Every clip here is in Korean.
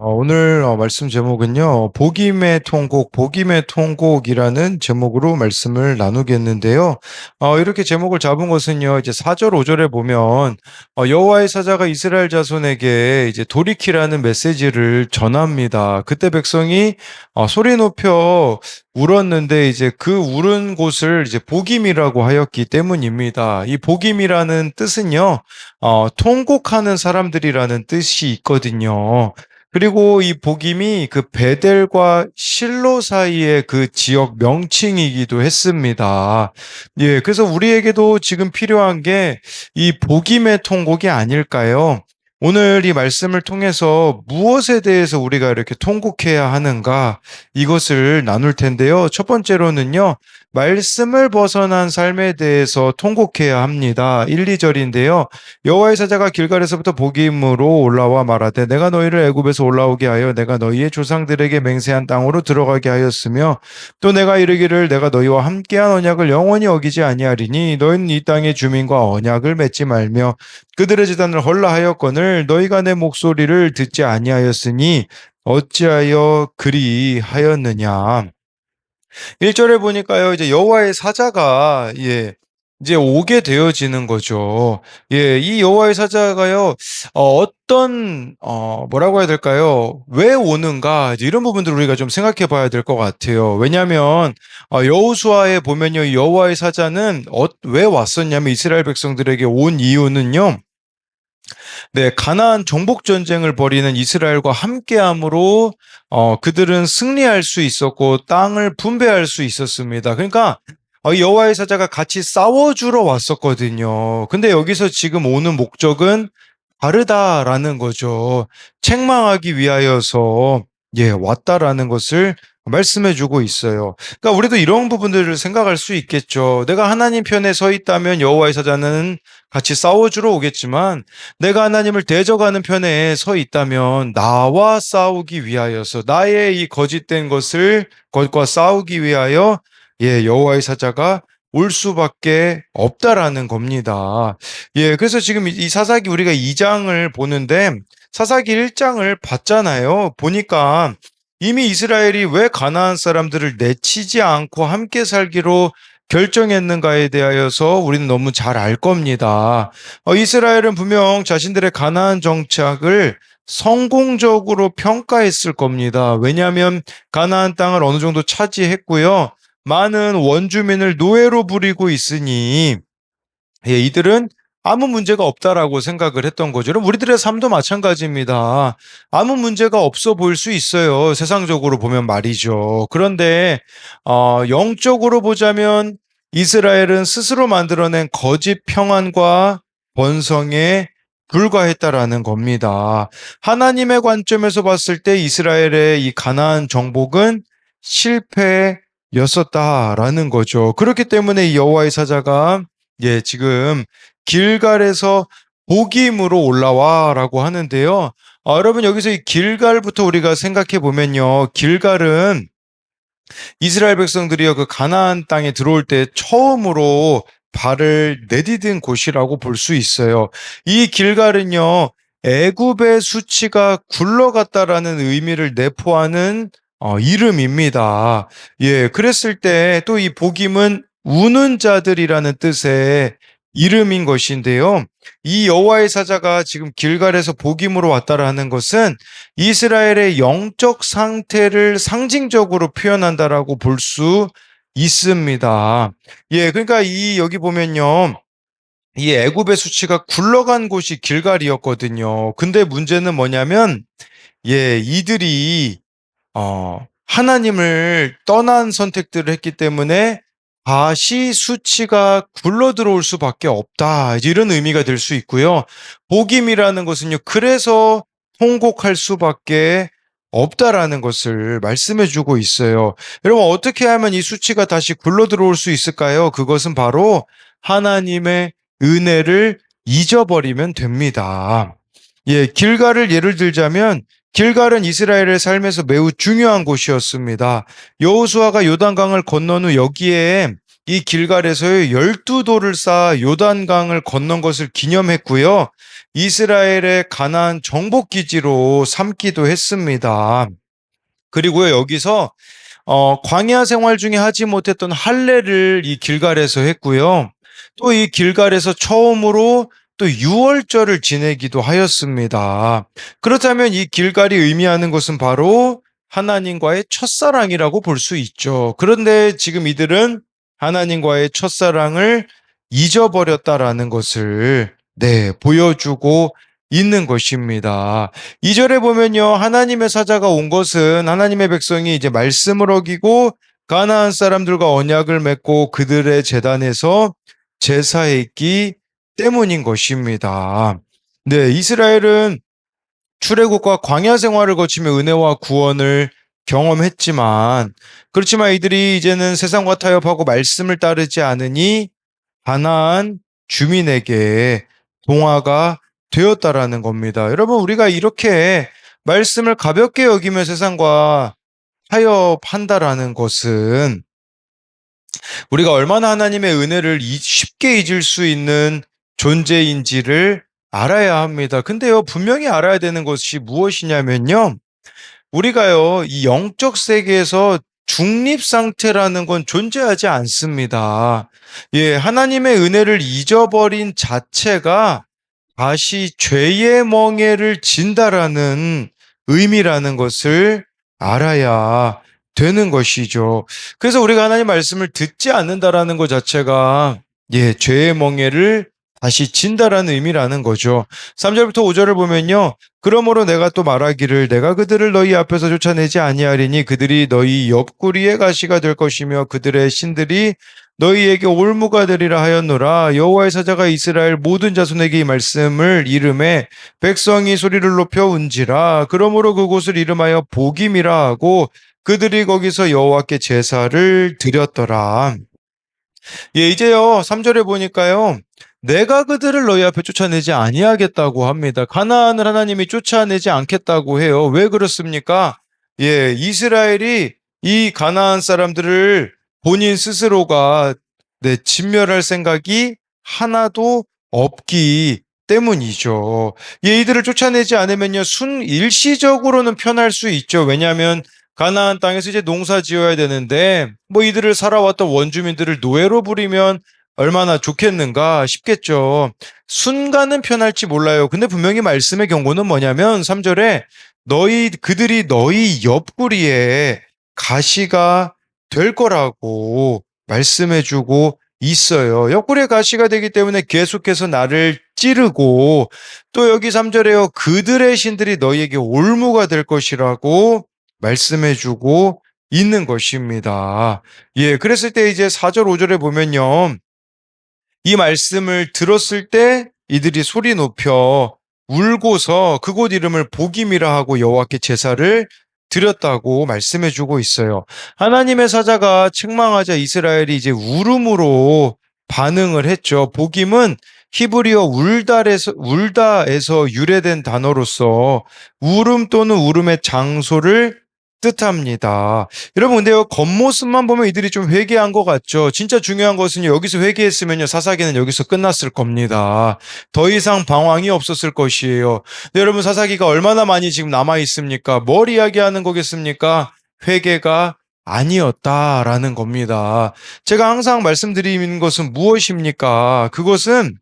오늘 말씀 제목은요, 복임의 통곡, 복임의 통곡이라는 제목으로 말씀을 나누겠는데요. 이렇게 제목을 잡은 것은요, 이제 4절, 5절에 보면, 여호와의 사자가 이스라엘 자손에게 이제 돌이키라는 메시지를 전합니다. 그때 백성이 소리 높여 울었는데 이제 그 울은 곳을 이제 복임이라고 하였기 때문입니다. 이 복임이라는 뜻은요, 통곡하는 사람들이라는 뜻이 있거든요. 그리고 이 복임이 그 베델과 실로 사이의 그 지역 명칭이기도 했습니다. 예, 그래서 우리에게도 지금 필요한 게 이 복임의 통곡이 아닐까요? 오늘 이 말씀을 통해서 무엇에 대해서 우리가 이렇게 통곡해야 하는가 이것을 나눌 텐데요. 첫 번째로는요. 말씀을 벗어난 삶에 대해서 통곡해야 합니다. 1, 2절인데요. 여호와의 사자가 길갈에서부터 복임으로 올라와 말하되 내가 너희를 애굽에서 올라오게 하여 내가 너희의 조상들에게 맹세한 땅으로 들어가게 하였으며 또 내가 이르기를 내가 너희와 함께한 언약을 영원히 어기지 아니하리니 너희는 이 땅의 주민과 언약을 맺지 말며 그들의 제단을 헐라하였거늘 너희가 내 목소리를 듣지 아니하였으니 어찌하여 그리하였느냐. 1절에 보니까요, 이제 여호와의 사자가, 이제 오게 되어지는 거죠. 예, 이 여호와의 사자가요, 뭐라고 해야 될까요? 왜 오는가? 이제 이런 부분들 우리가 좀 생각해 봐야 될 것 같아요. 왜냐하면, 여호수아에 보면요, 이 여호와의 사자는 왜 왔었냐면 이스라엘 백성들에게 온 이유는요, 네, 가나안 정복 전쟁을 벌이는 이스라엘과 함께함으로 그들은 승리할 수 있었고 땅을 분배할 수 있었습니다. 그러니까 여호와의 사자가 같이 싸워주러 왔었거든요. 근데 여기서 지금 오는 목적은 다르다라는 거죠. 책망하기 위하여서 왔다라는 것을 말씀해 주고 있어요. 그러니까 우리도 이런 부분들을 생각할 수 있겠죠. 내가 하나님 편에 서 있다면 여호와의 사자는 같이 싸워주러 오겠지만 내가 하나님을 대적하는 편에 서 있다면 나와 싸우기 위하여서 나의 이 거짓된 것과 싸우기 위하여 여호와의 사자가 올 수밖에 없다라는 겁니다. 그래서 지금 이 사사기 우리가 2장을 보는데 사사기 1장을 봤잖아요. 보니까 이미 이스라엘이 왜 가나안 사람들을 내치지 않고 함께 살기로 결정했는가에 대하여서 우리는 너무 잘 알 겁니다. 이스라엘은 분명 자신들의 가나안 정착을 성공적으로 평가했을 겁니다. 왜냐하면 가나안 땅을 어느 정도 차지했고요. 많은 원주민을 노예로 부리고 있으니 이들은 아무 문제가 없다라고 생각을 했던 거죠. 그럼 우리들의 삶도 마찬가지입니다. 아무 문제가 없어 보일 수 있어요. 세상적으로 보면 말이죠. 그런데 영적으로 보자면 이스라엘은 스스로 만들어낸 거짓 평안과 번성에 불과했다라는 겁니다. 하나님의 관점에서 봤을 때 이스라엘의 이 가나안 정복은 실패였었다라는 거죠. 그렇기 때문에 이 여호와의 사자가 지금 길갈에서 복임으로 올라와라고 하는데요. 여러분 여기서 이 길갈부터 우리가 생각해 보면요. 길갈은 이스라엘 백성들이요 그 가나안 땅에 들어올 때 처음으로 발을 내디딘 곳이라고 볼 수 있어요. 이 길갈은요. 애굽의 수치가 굴러갔다라는 의미를 내포하는 이름입니다. 그랬을 때 또 이 복임은 우는 자들이라는 뜻의 이름인 것인데요. 이 여호와의 사자가 지금 길갈에서 복임으로 왔다라는 것은 이스라엘의 영적 상태를 상징적으로 표현한다라고 볼 수 있습니다. 그러니까 여기 보면요. 이 애굽의 수치가 굴러간 곳이 길갈이었거든요. 근데 문제는 뭐냐면 이들이 하나님을 떠난 선택들을 했기 때문에 다시 수치가 굴러 들어올 수밖에 없다. 이런 의미가 될 수 있고요. 복임이라는 것은요. 그래서 통곡할 수밖에 없다라는 것을 말씀해 주고 있어요. 여러분 어떻게 하면 이 수치가 다시 굴러 들어올 수 있을까요? 그것은 바로 하나님의 은혜를 잊어버리면 됩니다. 길갈을 예를 들자면 길갈은 이스라엘의 삶에서 매우 중요한 곳이었습니다. 여호수아가 요단강을 건넌 후 여기에 이 길갈에서의 12돌을 쌓아 요단강을 건넌 것을 기념했고요. 이스라엘의 가나안 정복 기지로 삼기도 했습니다. 그리고요, 여기서 광야 생활 중에 하지 못했던 할례를 이 길갈에서 했고요. 또 이 길갈에서 처음으로 또 유월절을 지내기도 하였습니다. 그렇다면 이 길갈이 의미하는 것은 바로 하나님과의 첫사랑이라고 볼 수 있죠. 그런데 지금 이들은 하나님과의 첫사랑을 잊어버렸다라는 것을 보여주고 있는 것입니다. 2절에 보면요. 하나님의 사자가 온 것은 하나님의 백성이 이제 말씀을 어기고 가나안 사람들과 언약을 맺고 그들의 제단에서 제사했기 때문인 것입니다. 이스라엘은 출애굽과 광야 생활을 거치며 은혜와 구원을 경험했지만 그렇지만 이들이 이제는 세상과 타협하고 말씀을 따르지 않으니 가나안 주민에게 동화가 되었다라는 겁니다. 여러분, 우리가 이렇게 말씀을 가볍게 여기며 세상과 타협한다라는 것은 우리가 얼마나 하나님의 은혜를 쉽게 잊을 수 있는 존재인지를 알아야 합니다. 근데요, 분명히 알아야 되는 것이 무엇이냐면요. 우리가요, 이 영적 세계에서 중립 상태라는 건 존재하지 않습니다. 하나님의 은혜를 잊어버린 자체가 다시 죄의 멍에를 진다라는 의미라는 것을 알아야 되는 것이죠. 그래서 우리가 하나님 말씀을 듣지 않는다라는 것 자체가 죄의 멍에를 다시 진다라는 의미라는 거죠. 3절부터 5절을 보면요. 그러므로 내가 또 말하기를 내가 그들을 너희 앞에서 쫓아내지 아니하리니 그들이 너희 옆구리의 가시가 될 것이며 그들의 신들이 너희에게 올무가 되리라 하였노라. 여호와의 사자가 이스라엘 모든 자손에게 이 말씀을 이름해 백성이 소리를 높여 운지라. 그러므로 그곳을 이름하여 복임이라 하고 그들이 거기서 여호와께 제사를 드렸더라. 이제요 3절에 보니까요. 내가 그들을 너희 앞에 쫓아내지 아니하겠다고 합니다. 가나안을 하나님이 쫓아내지 않겠다고 해요. 왜 그렇습니까? 이스라엘이 이 가나안 사람들을 본인 스스로가 진멸할 생각이 하나도 없기 때문이죠. 이들을 쫓아내지 않으면요, 일시적으로는 편할 수 있죠. 왜냐하면 가나안 땅에서 이제 농사 지어야 되는데, 이들을 살아왔던 원주민들을 노예로 부리면 얼마나 좋겠는가 싶겠죠. 순간은 편할지 몰라요. 근데 분명히 말씀의 경고는 뭐냐면 3절에 그들이 너희 옆구리에 가시가 될 거라고 말씀해주고 있어요. 옆구리에 가시가 되기 때문에 계속해서 나를 찌르고 또 여기 3절에요. 그들의 신들이 너희에게 올무가 될 것이라고 말씀해주고 있는 것입니다. 그랬을 때 이제 4절, 5절에 보면요. 이 말씀을 들었을 때 이들이 소리 높여 울고서 그곳 이름을 복임이라 하고 여호와께 제사를 드렸다고 말씀해주고 있어요. 하나님의 사자가 책망하자 이스라엘이 이제 울음으로 반응을 했죠. 복임은 히브리어 울다에서 유래된 단어로서 울음 또는 울음의 장소를 뜻합니다. 여러분, 근데요, 겉모습만 보면 이들이 좀 회개한 것 같죠? 진짜 중요한 것은 여기서 회개했으면요, 사사기는 여기서 끝났을 겁니다. 더 이상 방황이 없었을 것이에요. 근데 여러분, 사사기가 얼마나 많이 지금 남아있습니까? 뭘 이야기하는 거겠습니까? 회개가 아니었다라는 겁니다. 제가 항상 말씀드리는 것은 무엇입니까? 그것은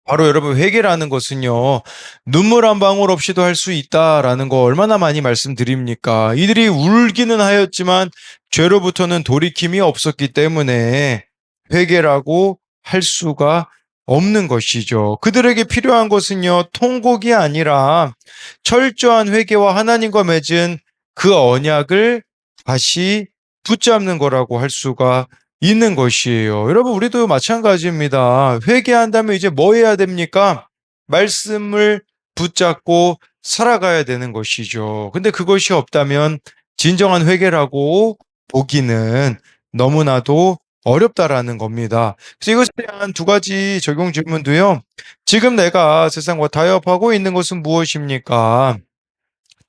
바로 여러분 회개라는 것은요. 눈물 한 방울 없이도 할 수 있다라는 거 얼마나 많이 말씀드립니까? 이들이 울기는 하였지만 죄로부터는 돌이킴이 없었기 때문에 회개라고 할 수가 없는 것이죠. 그들에게 필요한 것은요. 통곡이 아니라 철저한 회개와 하나님과 맺은 그 언약을 다시 붙잡는 거라고 할 수가 있는 것이에요. 여러분, 우리도 마찬가지입니다. 회개한다면 이제 뭐 해야 됩니까? 말씀을 붙잡고 살아가야 되는 것이죠. 근데 그것이 없다면 진정한 회개라고 보기는 너무나도 어렵다라는 겁니다. 그래서 이것에 대한 두 가지 적용 질문도요. 지금 내가 세상과 타협하고 있는 것은 무엇입니까?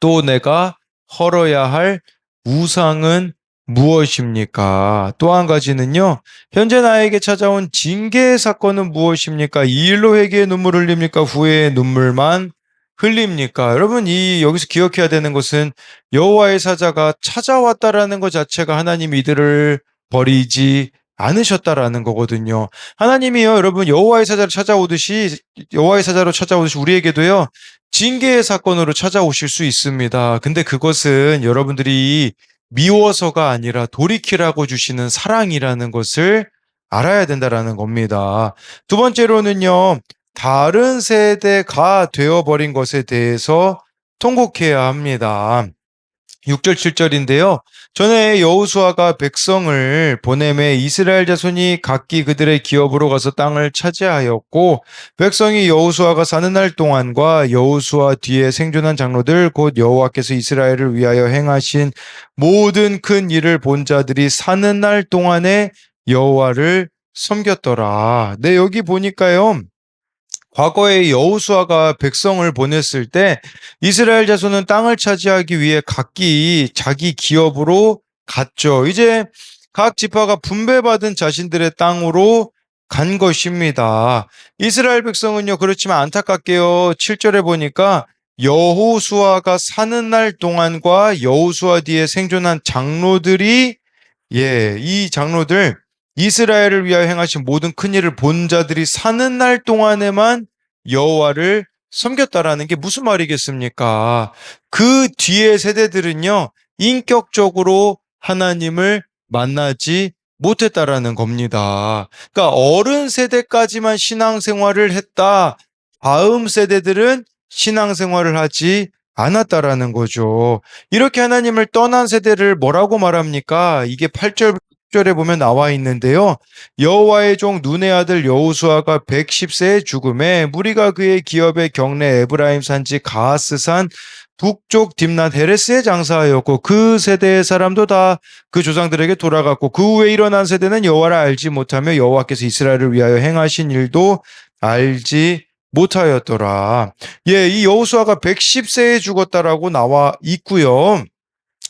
또 내가 헐어야 할 우상은 무엇입니까? 또 한 가지는요, 현재 나에게 찾아온 징계의 사건은 무엇입니까? 이 일로 회개의 눈물 흘립니까? 후회의 눈물만 흘립니까? 여러분, 여기서 기억해야 되는 것은 여호와의 사자가 찾아왔다라는 것 자체가 하나님이 이들을 버리지 않으셨다라는 거거든요. 하나님이요, 여러분, 여호와의 사자로 찾아오듯이 우리에게도요, 징계의 사건으로 찾아오실 수 있습니다. 근데 그것은 여러분들이 미워서가 아니라 돌이키라고 주시는 사랑이라는 것을 알아야 된다라는 겁니다. 두 번째로는요, 다른 세대가 되어버린 것에 대해서 통곡해야 합니다. 6절, 7절인데요. 전에 여호수아가 백성을 보내매 이스라엘 자손이 각기 그들의 기업으로 가서 땅을 차지하였고 백성이 여호수아가 사는 날 동안과 여호수아 뒤에 생존한 장로들 곧 여호와께서 이스라엘을 위하여 행하신 모든 큰 일을 본 자들이 사는 날 동안에 여호와를 섬겼더라. 네, 여기 보니까요. 과거에 여호수아가 백성을 보냈을 때 이스라엘 자손은 땅을 차지하기 위해 각기 자기 기업으로 갔죠. 이제 각 지파가 분배받은 자신들의 땅으로 간 것입니다. 이스라엘 백성은요, 그렇지만 안타깝게요. 7절에 보니까 여호수아가 사는 날 동안과 여호수아 뒤에 생존한 장로들이 이 장로들 이스라엘을 위하여 행하신 모든 큰 일을 본 자들이 사는 날 동안에만 여호와를 섬겼다라는 게 무슨 말이겠습니까? 그 뒤의 세대들은요, 인격적으로 하나님을 만나지 못했다라는 겁니다. 그러니까 어른 세대까지만 신앙생활을 했다. 다음 세대들은 신앙생활을 하지 않았다라는 거죠. 이렇게 하나님을 떠난 세대를 뭐라고 말합니까? 이게 8절, 9절에 보면 나와 있는데요. 여호와의 종 눈의 아들 여호수아가 110세에 죽음에 무리가 그의 기업의 경내 에브라임 산지 가하스산 북쪽 딥낫 헤레스에 장사하였고 그 세대의 사람도 다 그 조상들에게 돌아갔고 그 후에 일어난 세대는 여호와를 알지 못하며 여호와께서 이스라엘을 위하여 행하신 일도 알지 못하였더라. 이 여호수아가 110세에 죽었다라고 나와 있고요.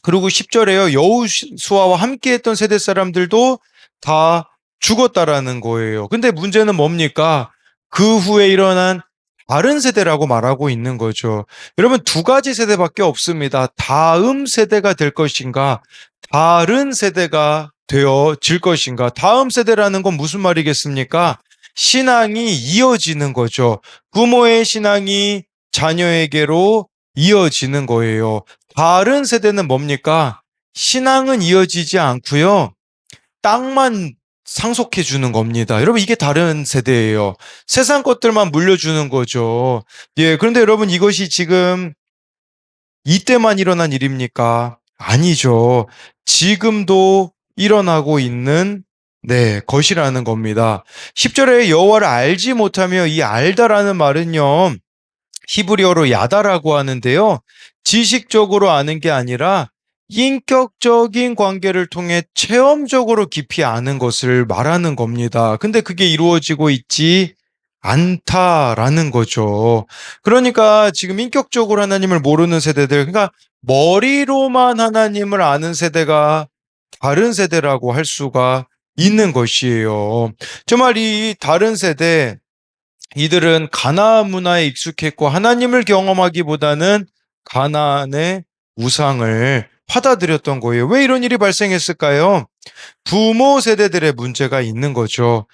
그리고 10절에요. 여호수아와 함께했던 세대 사람들도 다 죽었다라는 거예요. 근데 문제는 뭡니까? 그 후에 일어난 다른 세대라고 말하고 있는 거죠. 여러분, 두 가지 세대밖에 없습니다. 다음 세대가 될 것인가, 다른 세대가 되어질 것인가. 다음 세대라는 건 무슨 말이겠습니까? 신앙이 이어지는 거죠. 부모의 신앙이 자녀에게로 이어지는 거예요. 다른 세대는 뭡니까? 신앙은 이어지지 않고요. 땅만 상속해 주는 겁니다. 여러분, 이게 다른 세대예요. 세상 것들만 물려주는 거죠. 그런데 여러분, 이것이 지금 이때만 일어난 일입니까? 아니죠. 지금도 일어나고 있는 것이라는 겁니다. 10절에 여호와를 알지 못하며 이 알다라는 말은요. 히브리어로 야다라고 하는데요. 지식적으로 아는 게 아니라 인격적인 관계를 통해 체험적으로 깊이 아는 것을 말하는 겁니다. 근데 그게 이루어지고 있지 않다라는 거죠. 그러니까 지금 인격적으로 하나님을 모르는 세대들, 그러니까 머리로만 하나님을 아는 세대가 다른 세대라고 할 수가 있는 것이에요. 정말 이 다른 세대, 이들은 가나안 문화에 익숙했고 하나님을 경험하기보다는 가나안의 우상을 받아들였던 거예요. 왜 이런 일이 발생했을까요? 부모 세대들의 문제가 있는 거죠.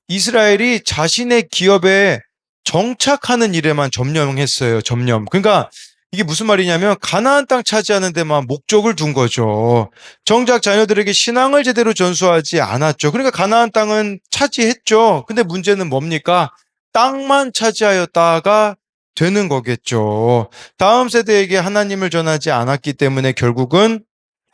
이스라엘이 자신의 기업에 정착하는 일에만 점령했어요. 점령. 그러니까 이게 무슨 말이냐면 가나안 땅 차지하는 데만 목적을 둔 거죠. 정작 자녀들에게 신앙을 제대로 전수하지 않았죠. 그러니까 가나안 땅은 차지했죠. 근데 문제는 뭡니까? 땅만 차지하였다가 되는 거겠죠. 다음 세대에게 하나님을 전하지 않았기 때문에 결국은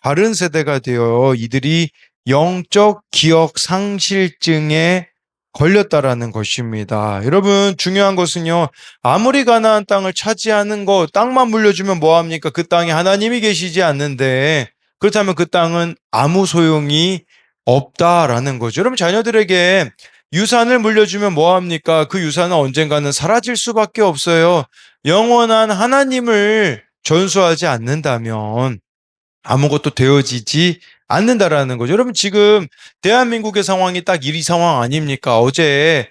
다른 세대가 되어 이들이 영적 기억 상실증에 걸렸다라는 것입니다. 여러분, 중요한 것은요, 아무리 가나안 땅을 차지하는 것, 땅만 물려주면 뭐합니까? 그 땅에 하나님이 계시지 않는데, 그렇다면 그 땅은 아무 소용이 없다라는 거죠. 여러분, 자녀들에게 유산을 물려주면 뭐합니까? 그 유산은 언젠가는 사라질 수밖에 없어요. 영원한 하나님을 전수하지 않는다면, 아무것도 되어지지 않는다라는 거죠. 여러분 지금 대한민국의 상황이 딱 이 상황 아닙니까? 어제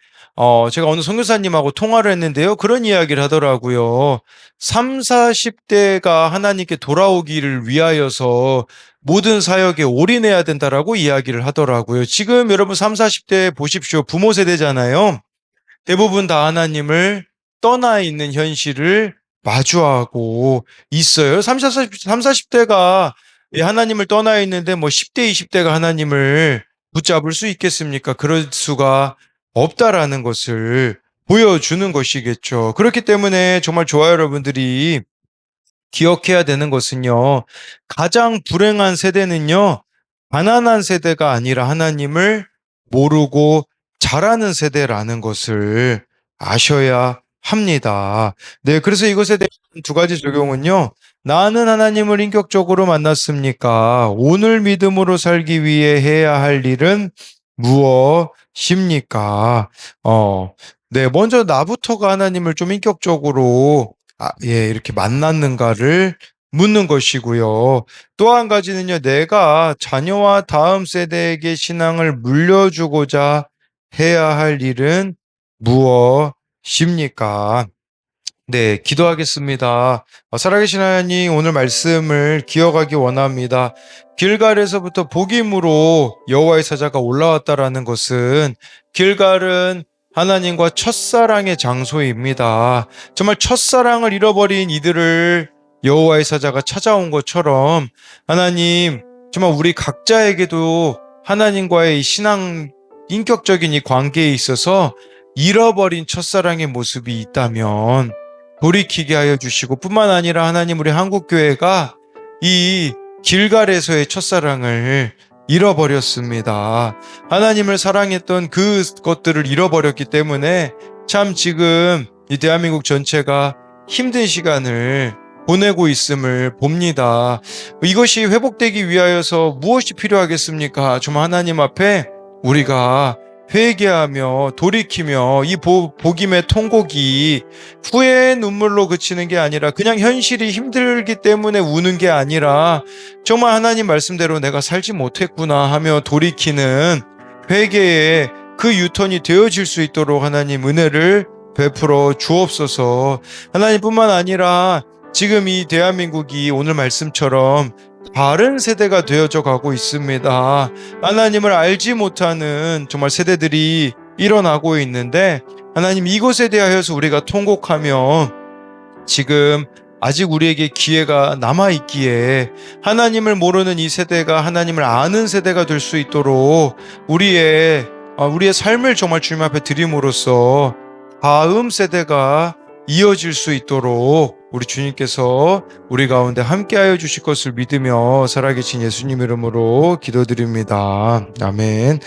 제가 어느 선교사님하고 통화를 했는데요. 그런 이야기를 하더라고요. 3, 40대가 하나님께 돌아오기를 위하여서 모든 사역에 올인해야 된다라고 이야기를 하더라고요. 지금 여러분 3, 40대 보십시오. 부모 세대잖아요. 대부분 다 하나님을 떠나 있는 현실을 마주하고 있어요. 3, 40대가 하나님을 떠나 있는데 뭐 10대, 20대가 하나님을 붙잡을 수 있겠습니까? 그럴 수가 없다라는 것을 보여주는 것이겠죠. 그렇기 때문에 정말 좋아요, 여러분들이 기억해야 되는 것은요. 가장 불행한 세대는요. 가난한 세대가 아니라 하나님을 모르고 잘하는 세대라는 것을 아셔야 합니다. 네, 그래서 이것에 대한 두 가지 적용은요. 나는 하나님을 인격적으로 만났습니까? 오늘 믿음으로 살기 위해 해야 할 일은 무엇입니까? 네, 먼저 나부터가 하나님을 좀 인격적으로 이렇게 만났는가를 묻는 것이고요. 또 한 가지는요, 내가 자녀와 다음 세대에게 신앙을 물려주고자 해야 할 일은 무엇입니까? 네, 기도하겠습니다. 살아계신 하나님, 오늘 말씀을 기억하기 원합니다. 길갈에서부터 복임으로 여호와의 사자가 올라왔다라는 것은 길갈은 하나님과 첫사랑의 장소입니다. 정말 첫사랑을 잃어버린 이들을 여호와의 사자가 찾아온 것처럼 하나님, 정말 우리 각자에게도 하나님과의 이 신앙, 인격적인 이 관계에 있어서 잃어버린 첫사랑의 모습이 있다면 돌이키게 하여 주시고, 뿐만 아니라 하나님, 우리 한국교회가 이 길갈에서의 첫사랑을 잃어버렸습니다. 하나님을 사랑했던 그것들을 잃어버렸기 때문에 참 지금 이 대한민국 전체가 힘든 시간을 보내고 있음을 봅니다. 이것이 회복되기 위하여서 무엇이 필요하겠습니까? 좀 하나님 앞에 우리가 회개하며 돌이키며 이 복임의 통곡이 후회의 눈물로 그치는 게 아니라 그냥 현실이 힘들기 때문에 우는 게 아니라 정말 하나님 말씀대로 내가 살지 못했구나 하며 돌이키는 회개의 그 유턴이 되어질 수 있도록 하나님 은혜를 베풀어 주옵소서. 하나님뿐만 아니라 지금 이 대한민국이 오늘 말씀처럼 다른 세대가 되어져 가고 있습니다. 하나님을 알지 못하는 정말 세대들이 일어나고 있는데, 하나님 이것에 대하여서 우리가 통곡하며 지금 아직 우리에게 기회가 남아있기에 하나님을 모르는 이 세대가 하나님을 아는 세대가 될 수 있도록 우리의 삶을 정말 주님 앞에 드림으로써 다음 세대가 이어질 수 있도록 우리 주님께서 우리 가운데 함께하여 주실 것을 믿으며 살아계신 예수님 이름으로 기도드립니다. 아멘.